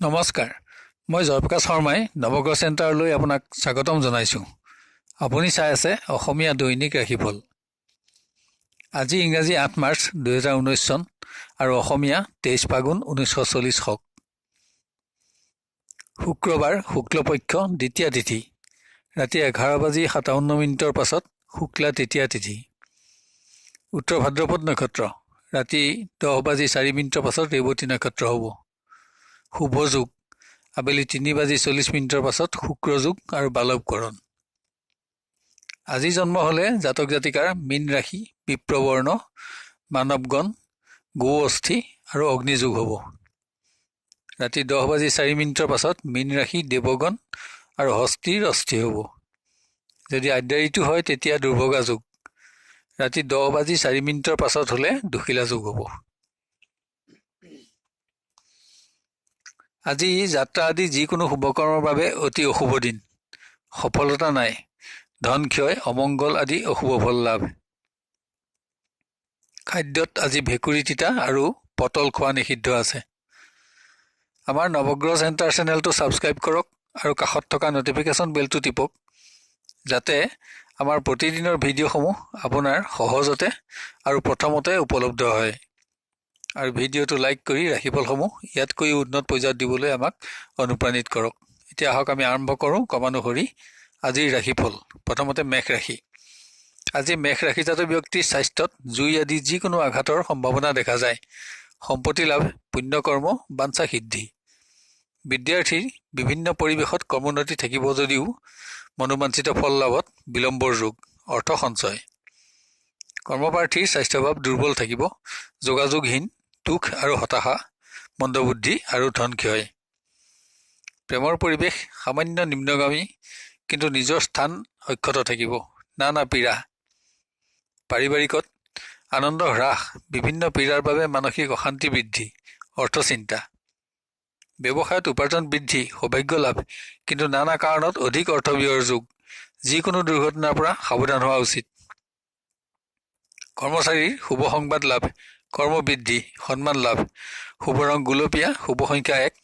নমস্কাৰ, মই জয়প্ৰকাশ শৰ্মাই নৱগ্ৰহ চেণ্টাৰলৈ আপোনাক স্বাগতম জনাইছোঁ। আপুনি চাই আছে অসমীয়া দৈনিক ৰাশিফল। আজি ইংৰাজী ৮ মাৰ্চ ২০১৯ চন আৰু অসমীয়া ২৩ ফাগুন ১৯৪০ শক। শুক্ৰবাৰ শুক্লপক্ষ দ্বিতীয়া তিথি, ৰাতি 11:57 পাছত শুক্লা তৃতীয়া তিথি। উত্তৰ ভাদ্ৰপদ নক্ষত্ৰ, ৰাতি 10:04 পাছত ৰেৱতী নক্ষত্ৰ হ'ব। শুভ যোগ, আবেলি 3:40 পাছত শুক্ৰ যোগ আৰু বালৱকৰণ। আজি জন্ম হলে জাতক জাতিকাৰ মীন ৰাশি, বিপ্ৰবৰ্ণ, মানৱগণ, গৌ অস্থি আৰু অগ্নিযোগ হ'ব। ৰাতি 10:04 পাছত মীন ৰাশি, দেৱগণ আৰু হস্তিৰ অস্থি হ'ব। যদি আদ্যাৰিটো হয় তেতিয়া দুৰ্ভগা যোগ। ৰাতি 10:04 পাছত হলে দুখিলা যোগ হ'ব। আজি যাত্ৰা আদি যিকোনো শুভকৰ্মৰ বাবে অতি অশুভ দিন। সফলতা নাই, ধন ক্ষয়, অমংগল আদি অশুভ ফল লাভ। খাদ্যত আজি ভেকুৰী তিতা আৰু পটল খোৱা নিষিদ্ধ আছে। আমাৰ নৱগ্ৰহ চেণ্টাৰ চেনেলটো ছাবস্ক্ৰাইব কৰক আৰু কাষত থকা নটিফিকেশ্যন বেলটো টিপক, যাতে আমাৰ প্ৰতিদিনৰ ভিডিঅ'সমূহ আপোনাৰ সহজতে আৰু প্ৰথমতে উপলব্ধ হয়। আৰু ভিডিঅ'টো লাইক কৰি ৰাশিফলসমূহ ইয়াতকৈ উন্নত পৰ্যায়ত দিবলৈ আমাক অনুপ্ৰাণিত কৰক। এতিয়া আহক আমি আৰম্ভ কৰোঁ ক্ৰমানুসৰি আজিৰ ৰাশিফল। প্ৰথমতে মেষ ৰাশি। আজি মেষ ৰাশিজাত ব্যক্তিৰ স্বাস্থ্যত জুই আদি যিকোনো আঘাতৰ সম্ভাৱনা দেখা যায়। সম্পত্তি লাভ, পুণ্যকৰ্ম, বাঞ্ছা সিদ্ধি। বিদ্যাৰ্থীৰ বিভিন্ন পৰিৱেশত কৰ্মোন্নতি থাকিব যদিও মনোবাঞ্ছিত ফল লাভত বিলম্বৰ যোগ, অৰ্থ সঞ্চয়। কৰ্মপ্ৰাৰ্থীৰ স্বাস্থ্যভাৱ দুৰ্বল থাকিব, যোগাযোগহীন, দুখ আৰু হতাশা, মন্দবুদ্ধি আৰু ধন ক্ষয়। প্ৰেমৰ পৰিৱেশ সামান্য নিম্নগামী, কিন্তু নিজৰ স্থান অক্ষত থাকিব, নানা পীড়া। পাৰিবাৰিকত আনন্দ হ্ৰাস, বিভিন্ন পীড়াৰ বাবে মানসিক অশান্তি বৃদ্ধি, অৰ্থচিন্তা। ব্যৱসায়ত উপাৰ্জন বৃদ্ধি, সৌভাগ্য লাভ, কিন্তু নানা কাৰণত অধিক অৰ্থ ব্যয়ৰ যোগ। যিকোনো দুৰ্ঘটনাৰ পৰা সাৱধান হোৱা উচিত। কৰ্মচাৰীৰ শুভ সংবাদ লাভ, কৰ্ম বৃদ্ধি, সন্মান লাভ। শুভ ৰং গুলপীয়া, শুভ সংখ্যা ১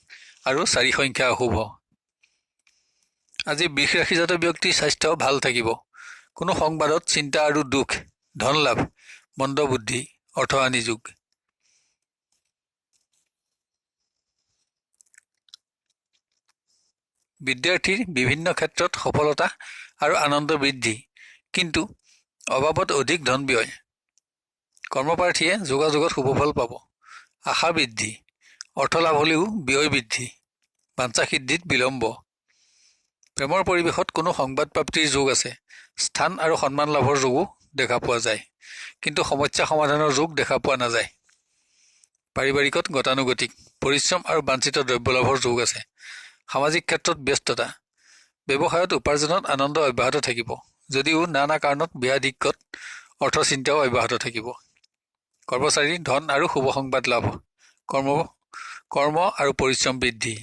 আৰু ৪ সংখ্যা অশুভ। আজি বৃষ ৰাশিজাত ব্যক্তিৰ স্বাস্থ্য ভাল থাকিব। কোনো সংবাদত চিন্তা আৰু দুখ, ধন লাভ, মন্দবুদ্ধি, অৰ্থহানি যোগ। বিদ্যাৰ্থীৰ বিভিন্ন ক্ষেত্ৰত সফলতা আৰু আনন্দ বৃদ্ধি, কিন্তু অবাবত অধিক ধন ব্যয়। কৰ্মপ্ৰাৰ্থীয়ে যোগাযোগত শুভফল পাব, আশা বৃদ্ধি, অৰ্থ লাভ হলেও ব্যয় বৃদ্ধি, বাঞ্ছা সিদ্ধিত বিলম্ব। প্ৰেমৰ পৰিৱেশত কোনো সংবাদ প্ৰাপ্তিৰ যোগ আছে। স্থান আৰু সন্মান লাভৰ যোগো দেখা পোৱা যায়, কিন্তু সমস্যা সমাধানৰ যোগ দেখা পোৱা নাযায়। পাৰিবাৰিকত গতানুগতিক, পৰিশ্ৰম আৰু বাঞ্ছিত দ্ৰব্য লাভৰ যোগ আছে। সামাজিক ক্ষেত্ৰত ব্যস্ততা। ব্যৱসায়ত উপাৰ্জনত আনন্দ অব্যাহত থাকিব, যদিও নানা কাৰণত ব্যাধিক্যত অৰ্থচিন্তাও অব্যাহত থাকিব। কৰ্মচাৰীৰ ধন আৰু শুভ সংবাদ লাভ, কৰ্ম আৰু পৰিশ্ৰম বৃদ্ধি।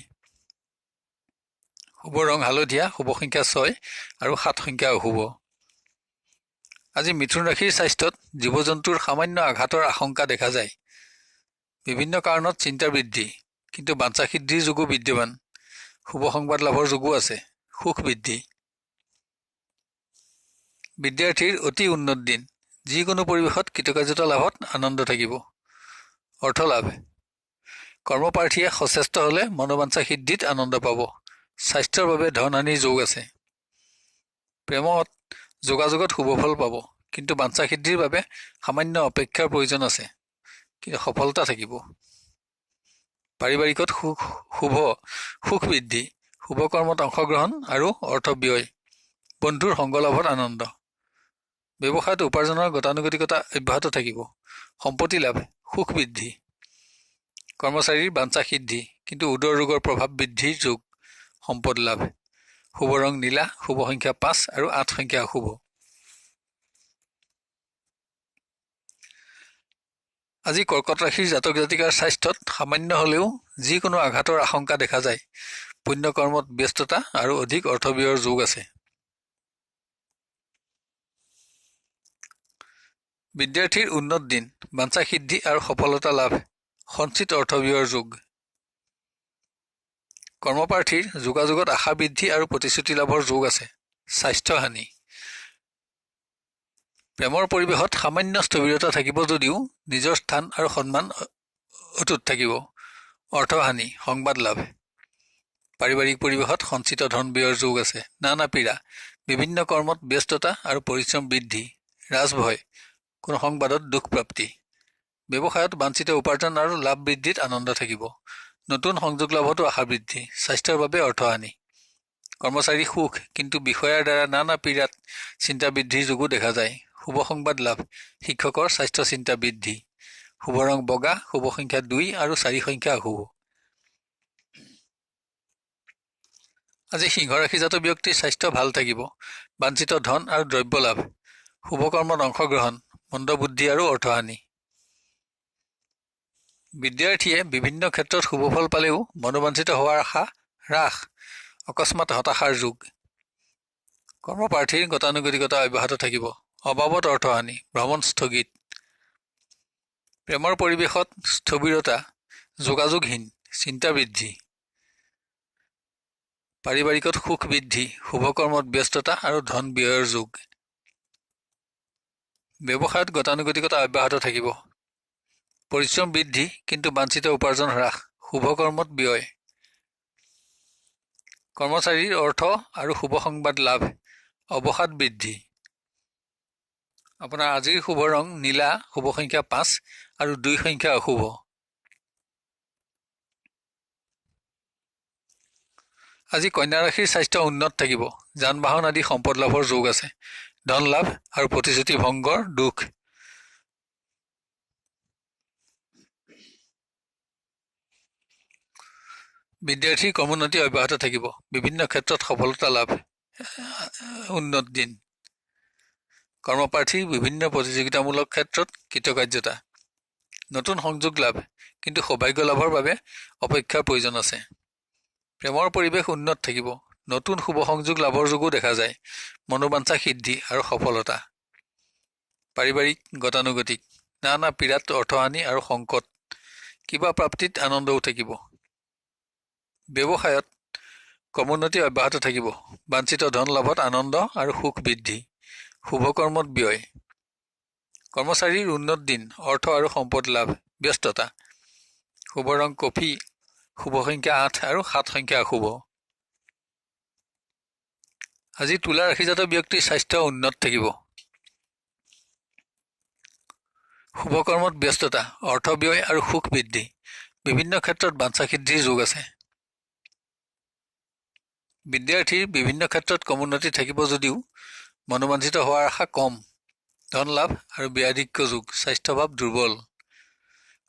শুভ ৰং হালধীয়া, শুভ সংখ্যা ৬ আৰু ৭ সংখ্যা অশুভ। আজি মিথুন ৰাশিৰ স্বাস্থ্যত জীৱ জন্তুৰ সামান্য আঘাতৰ আশংকা দেখা যায়। বিভিন্ন কাৰণত চিন্তা বৃদ্ধি, কিন্তু বাঞ্ছা সিদ্ধিৰ যোগো বিদ্যমান। শুভ সংবাদ লাভৰ যোগো আছে, সুখ বৃদ্ধি। বিদ্যাৰ্থীৰ অতি উন্নত দিন, যিকোনো পৰিৱেশত কৃতকাৰ্যতা লাভত আনন্দ থাকিব, অৰ্থ লাভ। কৰ্মপ্ৰাৰ্থীয়ে সচেষ্ট হলে মনোবাঞ্ছা সিদ্ধিত আনন্দ পাব। স্বাস্থ্যৰ বাবে ধনহানিৰ যোগ আছে। প্ৰেমত যোগাযোগত শুভফল পাব, কিন্তু বাঞ্ছা সিদ্ধিৰ বাবে সামান্য অপেক্ষাৰ প্ৰয়োজন আছে, কিন্তু সফলতা থাকিব। পাৰিবাৰিকত সুখ বৃদ্ধি, শুভ কৰ্মত অংশগ্ৰহণ আৰু অৰ্থ ব্যয়, বন্ধুৰ সংগ লাভত আনন্দ। ব্যৱসায়ত উপাৰ্জনৰ গতানুগতিকতা অব্যাহত থাকিব, সম্পত্তি লাভ, সুখ বৃদ্ধি। কৰ্মচাৰীৰ বাঞ্ছা সিদ্ধি, কিন্তু উদৰ ৰোগৰ প্ৰভাৱ বৃদ্ধিৰ যোগ, সম্পদ লাভ। শুভ ৰং নীলা, শুভ সংখ্যা ৫ আৰু ৮ সংখ্যা অশুভ। আজি কৰ্কট ৰাশিৰ জাতক জাতিকাৰ স্বাস্থ্যত সামান্য হলেও যিকোনো আঘাতৰ আশংকা দেখা যায়। পুণ্যকৰ্মত ব্যস্ততা আৰু অধিক অৰ্থ ব্যয়ৰ যোগ আছে। বিদ্যাৰ্থীৰ উন্নত দিন, বাঞ্ছা সিদ্ধি আৰু সফলতা লাভ, সঞ্চিত অৰ্থ ব্যয়ৰ যোগ। কৰ্মপ্ৰাৰ্থীৰ যোগাযোগত আশা বৃদ্ধি আৰু প্ৰতিশ্ৰুতি লাভৰ যোগ আছে। স্বাস্থ্যহানি। প্ৰেমৰ পৰিৱেশত সামান্য স্থবিৰতা থাকিব যদিও নিজৰ স্থান আৰু সন্মান অটুট থাকিব। অৰ্থহানি, সংবাদ লাভ। পাৰিবাৰিক পৰিৱেশত সঞ্চিত ধন ব্যয়ৰ যোগ আছে। নানা পীড়া, বিভিন্ন কৰ্মত ব্যস্ততা আৰু পৰিশ্ৰম বৃদ্ধি। ৰাজভয়, কোনো সংবাদত দুখ প্ৰাপ্তি। ব্যৱসায়ত বাঞ্ছিত উপাৰ্জন আৰু লাভ বৃদ্ধিত আনন্দ থাকিব। নতুন সংযোগ লাভতো আশা বৃদ্ধি। স্বাস্থ্যৰ বাবে অৰ্থহানি। কৰ্মচাৰী সুখ, কিন্তু বিষয়াৰ দ্বাৰা নানা পীড়াত চিন্তা বৃদ্ধিৰ যোগো দেখা যায়। শুভ সংবাদ লাভ, শিক্ষকৰ স্বাস্থ্য চিন্তা বৃদ্ধি। শুভ ৰং বগা, শুভ সংখ্যা 2 আৰু 4 সংখ্যা অশুভ। আজি সিংহ ৰাশিজাত ব্যক্তিৰ স্বাস্থ্য ভাল থাকিব। বাঞ্ছিত ধন আৰু দ্ৰব্য লাভ। শুভ কৰ্মত অংশগ্ৰহণ, মন্দবুদ্ধি আৰু অৰ্থহানি। বিদ্যাৰ্থীয়ে বিভিন্ন ক্ষেত্ৰত শুভফল পালেও মনোবাঞ্ছিত হোৱাৰ আশা হ্ৰাস, অকস্মাত হতাশাৰ যোগ। কৰ্মপ্ৰাৰ্থীৰ গতানুগতিকতা অব্যাহত থাকিব। অবাবত অৰ্থহানি, ভ্ৰমণ স্থগিত। প্ৰেমৰ পৰিৱেশত স্থবিৰতা, যোগাযোগহীন, চিন্তা বৃদ্ধি। পাৰিবাৰিকত সুখ বৃদ্ধি, শুভ কৰ্মত ব্যস্ততা আৰু ধন ব্যয়ৰ যোগ। ব্যৱসায়ত গতানুগতিকতা অব্যাহত থাকিব। পৰিশ্ৰম বৃদ্ধি, কিন্তু বাঞ্ছিত উপাৰ্জন হ্ৰাস, শুভ কৰ্মত ব্যয়। কৰ্মচাৰীৰ অৰ্থ আৰু শুভ সংবাদ লাভ, অৱসাদ বৃদ্ধি। আপোনাৰ আজিৰ শুভ ৰং নীলা, শুভ সংখ্যা 5 আৰু 2 সংখ্যা অশুভ। আজি কন্যা ৰাশিৰ স্বাস্থ্য উন্নত থাকিব। যান বাহন আদি সম্পদ লাভৰ যোগ আছে। ধন লাভ আৰু প্ৰতিশ্ৰুতি ভংগৰ দুখ। বিদ্যাৰ্থীৰ কৰ্মোন্নতি অব্যাহত থাকিব। বিভিন্ন ক্ষেত্ৰত সফলতা লাভ, উন্নত দিন। কৰ্মপ্ৰাৰ্থীৰ বিভিন্ন প্ৰতিযোগিতামূলক ক্ষেত্ৰত কৃতকাৰ্যতা। নতুন সংযোগ লাভ, কিন্তু সৌভাগ্য লাভৰ বাবে অপেক্ষাৰ প্ৰয়োজন আছে। প্ৰেমৰ পৰিৱেশ উন্নত থাকিব। নতুন শুভ সংযোগ লাভৰ যোগো দেখা যায়। মনোবাঞ্ছা সিদ্ধি আৰু সফলতা। পাৰিবাৰিক গতানুগতিক, নানা পীড়াত অৰ্থহানি আৰু সংকট, কিবা প্ৰাপ্তিত আনন্দও থাকিব। ব্যৱসায়ত কৰ্মোন্নতি অব্যাহত থাকিব। বাঞ্ছিত ধন লাভত আনন্দ আৰু সুখ বৃদ্ধি। শুভ কৰ্মত ব্যয়। কৰ্মচাৰীৰ উন্নত দিন, অৰ্থ আৰু সম্পদ লাভ, ব্যস্ততা। শুভ ৰং কফি, শুভ সংখ্যা 8 আৰু 7 সংখ্যা অশুভ। আজি তুলা ৰাশিজাত ব্যক্তিৰ স্বাস্থ্য উন্নত থাকিব। শুভ কৰ্মত ব্যস্ততা, অৰ্থ ব্যয় আৰু সুখ বৃদ্ধি। বিভিন্ন ক্ষেত্ৰত বাঞ্ছা সিদ্ধিৰ যোগ আছে। বিদ্যাৰ্থীৰ বিভিন্ন ক্ষেত্ৰত কৰ্মোন্নতি থাকিব যদিও মনোবাঞ্ছিত হোৱাৰ আশা কম। ধন লাভ আৰু ব্যাধিক্য যোগ, স্বাস্থ্যভাৱ দুৰ্বল।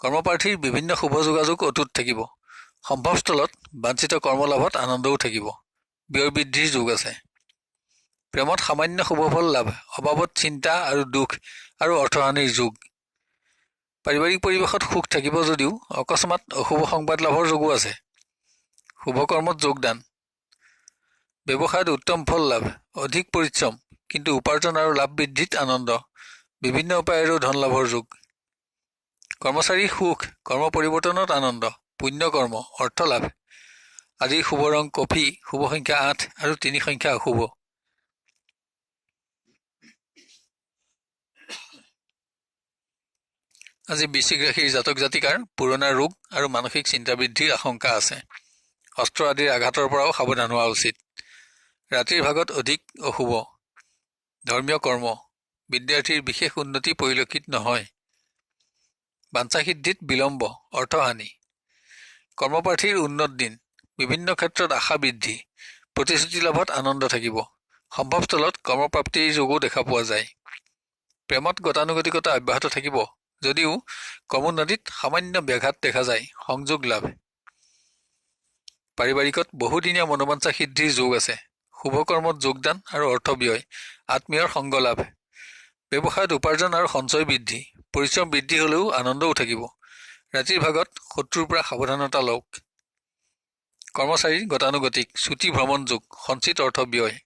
কৰ্মপ্ৰাৰ্থীৰ বিভিন্ন শুভ যোগাযোগ অটুট থাকিব। সম্ভৱস্থলত বাঞ্ছিত কৰ্মলাভত আনন্দও থাকিব। ব্যয় বৃদ্ধিৰ যোগ আছে। প্ৰেমত সামান্য শুভফল লাভ, অবাবত চিন্তা আৰু দুখ আৰু অৰ্থহানিৰ যোগ। পাৰিবাৰিক পৰিৱেশত সুখ থাকিব যদিও অকস্মাত অশুভ সংবাদ লাভৰ যোগো আছে। শুভ কৰ্মত যোগদান। ব্যৱসায়ত উত্তম ফল লাভ, অধিক পৰিশ্ৰম, কিন্তু উপাৰ্জন আৰু লাভ বৃদ্ধিত আনন্দ। বিভিন্ন উপায়েৰেও ধন লাভৰ যোগ। কৰ্মচাৰীৰ সুখ, কৰ্ম পৰিৱৰ্তনত আনন্দ, পুণ্য কৰ্ম, অৰ্থ লাভ। আজিৰ শুভ ৰং কফি, শুভ সংখ্যা 8 আৰু 3 সংখ্যা অশুভ। আজি বৃশ্চিক ৰাশিৰ জাতক জাতিকাৰ পুৰণা ৰোগ আৰু মানসিক চিন্তা বৃদ্ধিৰ আশংকা আছে। অস্ত্ৰ আদিৰ আঘাতৰ পৰাও সাৱধান হোৱা উচিত। ৰাতিৰ ভাগত অধিক অশুভ। ধৰ্মীয় কৰ্ম, বিদ্যাৰ্থীৰ বিশেষ উন্নতি পৰিলক্ষিত নহয়। বাঞ্ছা সিদ্ধিত বিলম্ব, অৰ্থহানি। কৰ্মপ্ৰাৰ্থীৰ উন্নত দিন, বিভিন্ন ক্ষেত্ৰত আশা বৃদ্ধি, প্ৰতিশ্ৰুতি লাভত আনন্দ থাকিব। সম্ভৱস্থলত কৰ্মপ্ৰাপ্তিৰ যোগো দেখা পোৱা যায়। প্ৰেমত গতানুগতিকতা অব্যাহত থাকিব যদিও কৰ্মোন্নতিত সামান্য ব্যাঘাত দেখা যায়। সংযোগ লাভ। পাৰিবাৰিকত বহুদিনীয়া মনোবাঞ্ছা সিদ্ধিৰ যোগ আছে। শুভ কৰ্মত যোগদান আৰু অৰ্থ ব্যয়, আত্মীয়ৰ সংগ লাভ। ব্যৱসায়ত উপাৰ্জন আৰু সঞ্চয় বৃদ্ধি, পৰিশ্ৰম বৃদ্ধি হ'লেও আনন্দও থাকিব। ৰাতিৰ ভাগত শত্ৰুৰ পৰা সাৱধানতা লওক। কৰ্মচাৰীৰ গতানুগতিক, ছুটি ভ্ৰমণ যোগ, সঞ্চিত অৰ্থ ব্যয়।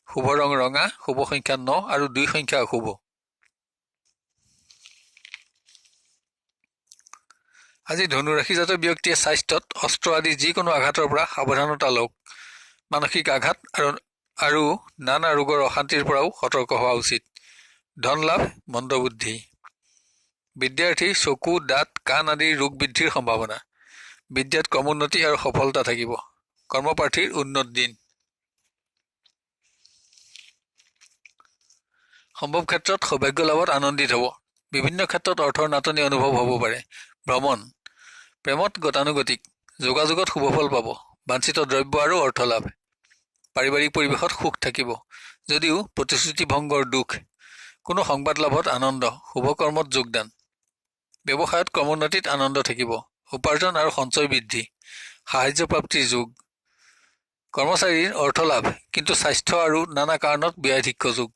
শুভ ৰং ৰঙা, শুভ সংখ্যা 9 আৰু 2 সংখ্যা অশুভ। আজি ধনুৰাশিজাত ব্যক্তিয়ে স্বাস্থ্যত অস্ত্ৰ আদি যিকোনো আঘাতৰ পৰা সাৱধানতা লওক। মানসিক আঘাত আৰু নানা ৰোগৰ অশান্তিৰ পৰাও সতৰ্ক হোৱা উচিত। ধন লাভ, মন্দবুদ্ধি। বিদ্যাৰ্থীৰ চকু, দাঁত, কাণ আদিৰ ৰোগ বৃদ্ধিৰ সম্ভাৱনা। বিদ্যাত ক্ৰমোন্নতি আৰু সফলতা থাকিব। কৰ্মপ্ৰাৰ্থীৰ উন্নত দিন। সম্ভৱ ক্ষেত্ৰত সৌভাগ্য লাভত আনন্দিত হ'ব। বিভিন্ন ক্ষেত্ৰত অৰ্থৰ নাটনি অনুভৱ হ'ব পাৰে। ভ্ৰমণ। প্ৰেমত গতানুগতিক। যোগাযোগত শুভফল পাব। বাঞ্ছিত দ্ৰব্য আৰু অৰ্থ লাভ। পাৰিবাৰিক পৰিৱেশত সুখ থাকিব, যদিও প্ৰতিশ্ৰুতি ভংগৰ দুখ। কোনো সংবাদ লাভত আনন্দ। শুভকৰ্মত যোগদান। ব্যৱসায়ত ক্ৰমোন্নতিত আনন্দ থাকিব। উপাৰ্জন আৰু সঞ্চয় বৃদ্ধি। সাহায্য প্ৰাপ্তিৰ যোগ। কৰ্মচাৰীৰ অৰ্থ লাভ, কিন্তু স্বাস্থ্য আৰু নানা কাৰণত ব্যাধিক্য যোগ।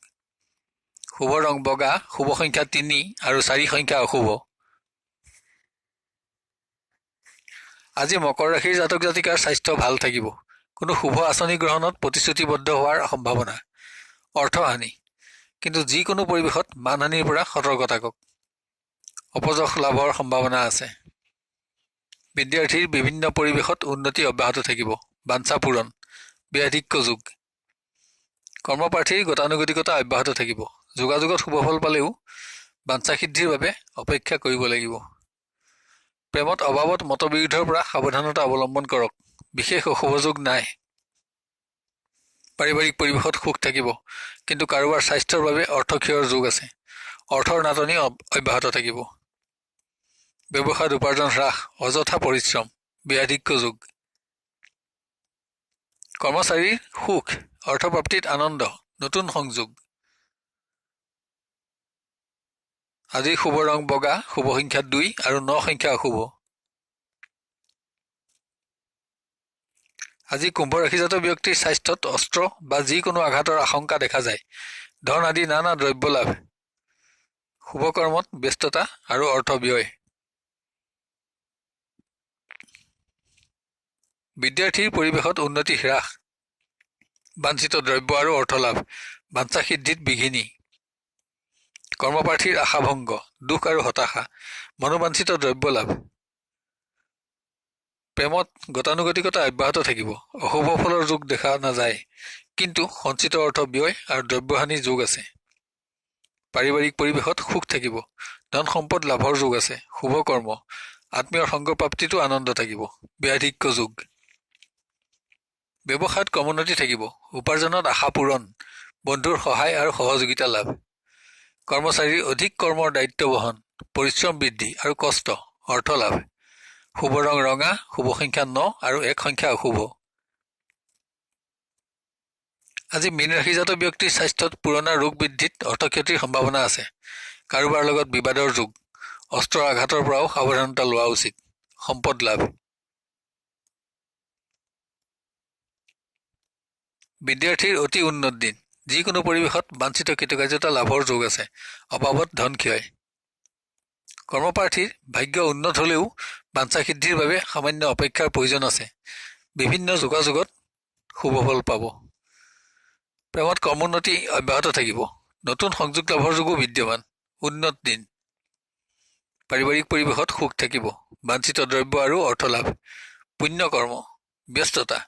শুভ ৰং বগা। শুভ সংখ্যা 3 আৰু 4 সংখ্যা অশুভ। আজি মকৰ ৰাশিৰ জাতক জাতিকাৰ স্বাস্থ্য ভাল থাকিব। কোনো শুভ আঁচনি গ্ৰহণত প্ৰতিশ্ৰুতিবদ্ধ হোৱাৰ সম্ভাৱনা। অৰ্থহানি, কিন্তু যিকোনো পৰিৱেশত মানহানিৰ পৰা সতৰ্ক থাকক। অপযশ লাভৰ সম্ভাৱনা আছে। বিদ্যাৰ্থীৰ বিভিন্ন পৰিৱেশত উন্নতি অব্যাহত থাকিব। বাঞ্ছা পূৰণ। ব্যাধিক্য যোগ। কৰ্মপ্ৰাৰ্থীৰ গতানুগতিকতা অব্যাহত থাকিব। যোগাযোগত শুভফল পালেও বাঞ্ছা সিদ্ধিৰ বাবে অপেক্ষা কৰিব লাগিব। প্ৰেমত অভাৱত মতবিৰোধৰ পৰা সাৱধানতা অৱলম্বন কৰক। বিশেষ অশুভ যোগ নাই। পাৰিবাৰিক পৰিৱেশত সুখ থাকিব, কিন্তু কাৰোবাৰ স্বাস্থ্যৰ বাবে অৰ্থক্ষয়ৰ যোগ আছে। অৰ্থৰ নাটনি অব্যাহত থাকিব। ব্যৱসায়ত উপাৰ্জন হ্ৰাস। অযথা পৰিশ্ৰম। ব্যাধিক্য যোগ। কৰ্মচাৰীৰ সুখ। অৰ্থপ্ৰাপ্তিত আনন্দ। নতুন সংযোগ। আজি শুভ ৰং বগা। শুভ সংখ্যা 2 আৰু 9 সংখ্যা অশুভ। আজি কুম্ভ ৰাশিজাত ব্যক্তিৰ স্বাস্থ্যত অস্ত্ৰ বা যিকোনো আঘাতৰ আশংকা দেখা যায়। ধন আদি নানা দ্ৰব্য লাভ। শুভকৰ্মত ব্যস্ততা আৰু অৰ্থ ব্যয়। বিদ্যাৰ্থীৰ পৰিৱেশত উন্নতি হ্ৰাস। বাঞ্ছিত দ্ৰব্য আৰু অৰ্থ লাভ। বাঞ্ছা সিদ্ধিত বিঘিনি। কৰ্মপ্ৰাৰ্থীৰ আশাভংগ। দুখ আৰু হতাশা। মনোবাঞ্ছিত দ্ৰব্য লাভ। প্ৰেমত গতানুগতিকতা অব্যাহত থাকিব। অশুভ ফলৰ যোগ দেখা নাযায়, কিন্তু সঞ্চিত অৰ্থ ব্যয় আৰু দ্ৰব্যহানিৰ যোগ আছে। পাৰিবাৰিক পৰিৱেশত সুখ থাকিব। ধন সম্পদ লাভৰ যোগ আছে। শুভ কৰ্ম। আত্মীয়ৰ সংগ প্ৰাপ্তিতো আনন্দ থাকিব। ব্যাধিক্য যোগ। ব্যৱসায়ত ক্ৰমোন্নতি থাকিব। উপাৰ্জনত আশা পূৰণ। বন্ধুৰ সহায় আৰু সহযোগিতা লাভ। কৰ্মচাৰীৰ অধিক কৰ্মৰ দায়িত্ব বহন। পৰিশ্ৰম বৃদ্ধি আৰু কষ্ট। অৰ্থ লাভ। শুভ ৰং ৰঙা। শুভ সংখ্যা 9 আৰু 1 সংখ্যা অশুভ। আজি মীন ৰাশিজাত ব্যক্তিৰ স্বাস্থ্যত পুৰণা ৰোগ বৃদ্ধিত অৰ্থক্ষতিৰ সম্ভাৱনা আছে। কাৰোবাৰ লগত বিবাদৰ যোগ। অস্ত্ৰৰ আঘাতৰ পৰাও সাৱধানতা লোৱা উচিত। সম্পদ লাভ। বিদ্যাৰ্থীৰ অতি উন্নত দিন। যিকোনো পৰিৱেশত বাঞ্ছিত কৃতকাৰ্যতা লাভৰ যোগ আছে। অভাৱত ধন ক্ষয়। কৰ্মপ্ৰাৰ্থীৰ ভাগ্য উন্নত হলেও বাঞ্ছা সিদ্ধিৰ বাবে সামান্য অপেক্ষাৰ প্ৰয়োজন আছে। বিভিন্ন যোগাযোগত শুভফল পাব। প্ৰেমত ক্ৰমোন্নতি অব্যাহত থাকিব। নতুন সংযোগ লাভৰ যোগো বিদ্যমান। উন্নত দিন। পাৰিবাৰিক পৰিৱেশত সুখ থাকিব। বাঞ্ছিত দ্ৰব্য আৰু অৰ্থ লাভ। পুণ্য কৰ্ম। ব্যস্ততা।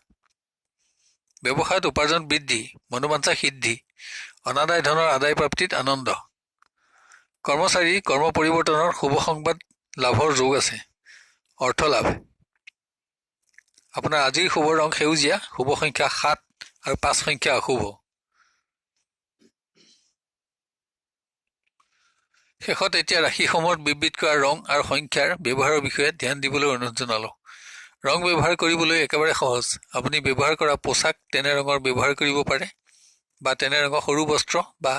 ব্যৱসায়ত উপাৰ্জন বৃদ্ধি। মনোবাঞ্ছা সিদ্ধি। অনাদায় ধনৰ আদায় প্ৰাপ্তিত আনন্দ। কৰ্মচাৰী কৰ্ম পৰিৱৰ্তনৰ শুভ সংবাদ লাভৰ যোগ আছে। অৰ্থ লাভ। আপোনাৰ আজিৰ শুভ ৰং সেউজীয়া। শুভ সংখ্যা 7 আৰু 5 সংখ্যা অশুভ। শেষত এতিয়া ৰাশিসমূহত বিবৃত কৰা ৰং আৰু সংখ্যাৰ ব্যৱহাৰৰ বিষয়ে ধ্যান দিবলৈ অনুৰোধ জনালো। ৰং ব্যৱহাৰ কৰিবলৈ একেবাৰে সহজ। আপুনি ব্যৱহাৰ কৰা পোছাক তেনে ৰঙৰ ব্যৱহাৰ কৰিব পাৰে, বা তেনে ৰঙৰ সৰু বস্ত্ৰ বা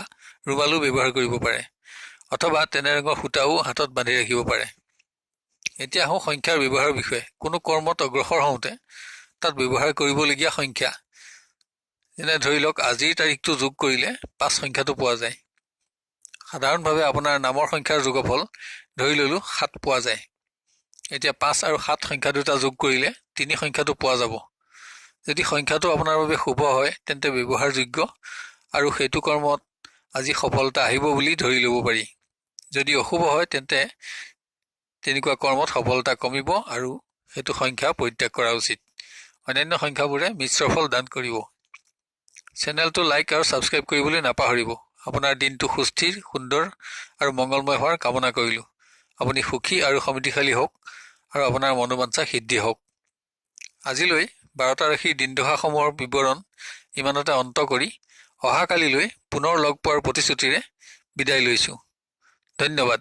ৰুমালো ব্যৱহাৰ কৰিব পাৰে, অথবা তেনে ৰঙৰ সূতাও হাতত বান্ধি ৰাখিব পাৰে। এতিয়া আহোঁ সংখ্যাৰ ব্যৱহাৰৰ বিষয়ে। কোনো কৰ্মত অগ্ৰসৰ হওঁতে তাত ব্যৱহাৰ কৰিবলগীয়া সংখ্যা, যেনে ধৰি লওক আজিৰ তাৰিখটো যোগ কৰিলে 5 সংখ্যাটো পোৱা যায়। সাধাৰণভাৱে আপোনাৰ নামৰ সংখ্যাৰ যোগফল ধৰি ললো 7 পোৱা যায়। এতিয়া 5 আৰু 7 সংখ্যা দুটা যোগ কৰিলে 3 সংখ্যাটো পোৱা যাব। যদি সংখ্যাটো আপোনাৰ বাবে শুভ হয় তেন্তে ব্যৱহাৰযোগ্য আৰু সেইটো কৰ্মত আজি সফলতা আহিব বুলি ধৰি ল'ব পাৰি। যদি অশুভ হয় তেন্তে তেনেকুৱা কৰ্মত সফলতা কমিব আৰু সেইটো সংখ্যা পৰিত্যাগ কৰা উচিত। অন্যান্য সংখ্যাবোৰে মিশ্ৰ ফল দান কৰিব। চেনেলটো লাইক আৰু ছাবস্ক্ৰাইব কৰিবলৈ নাপাহৰিব। আপোনাৰ দিনটো সুস্থিৰ, সুন্দৰ আৰু মংগলময় হোৱাৰ কামনা কৰিলোঁ। আপুনি সুখী আৰু সমৃদ্ধিশালী হওক আৰু আপোনাৰ মনোবাঞ্ছা সিদ্ধি হওক। আজিলৈ 12টা ৰাশিৰ দিনদশাসমূহৰ বিৱৰণ ইমানতে অন্ত কৰি অহাকালিলৈ পুনৰ লগ পোৱাৰ প্ৰতিশ্ৰুতিৰে বিদায় লৈছোঁ। ধন্যবাদ।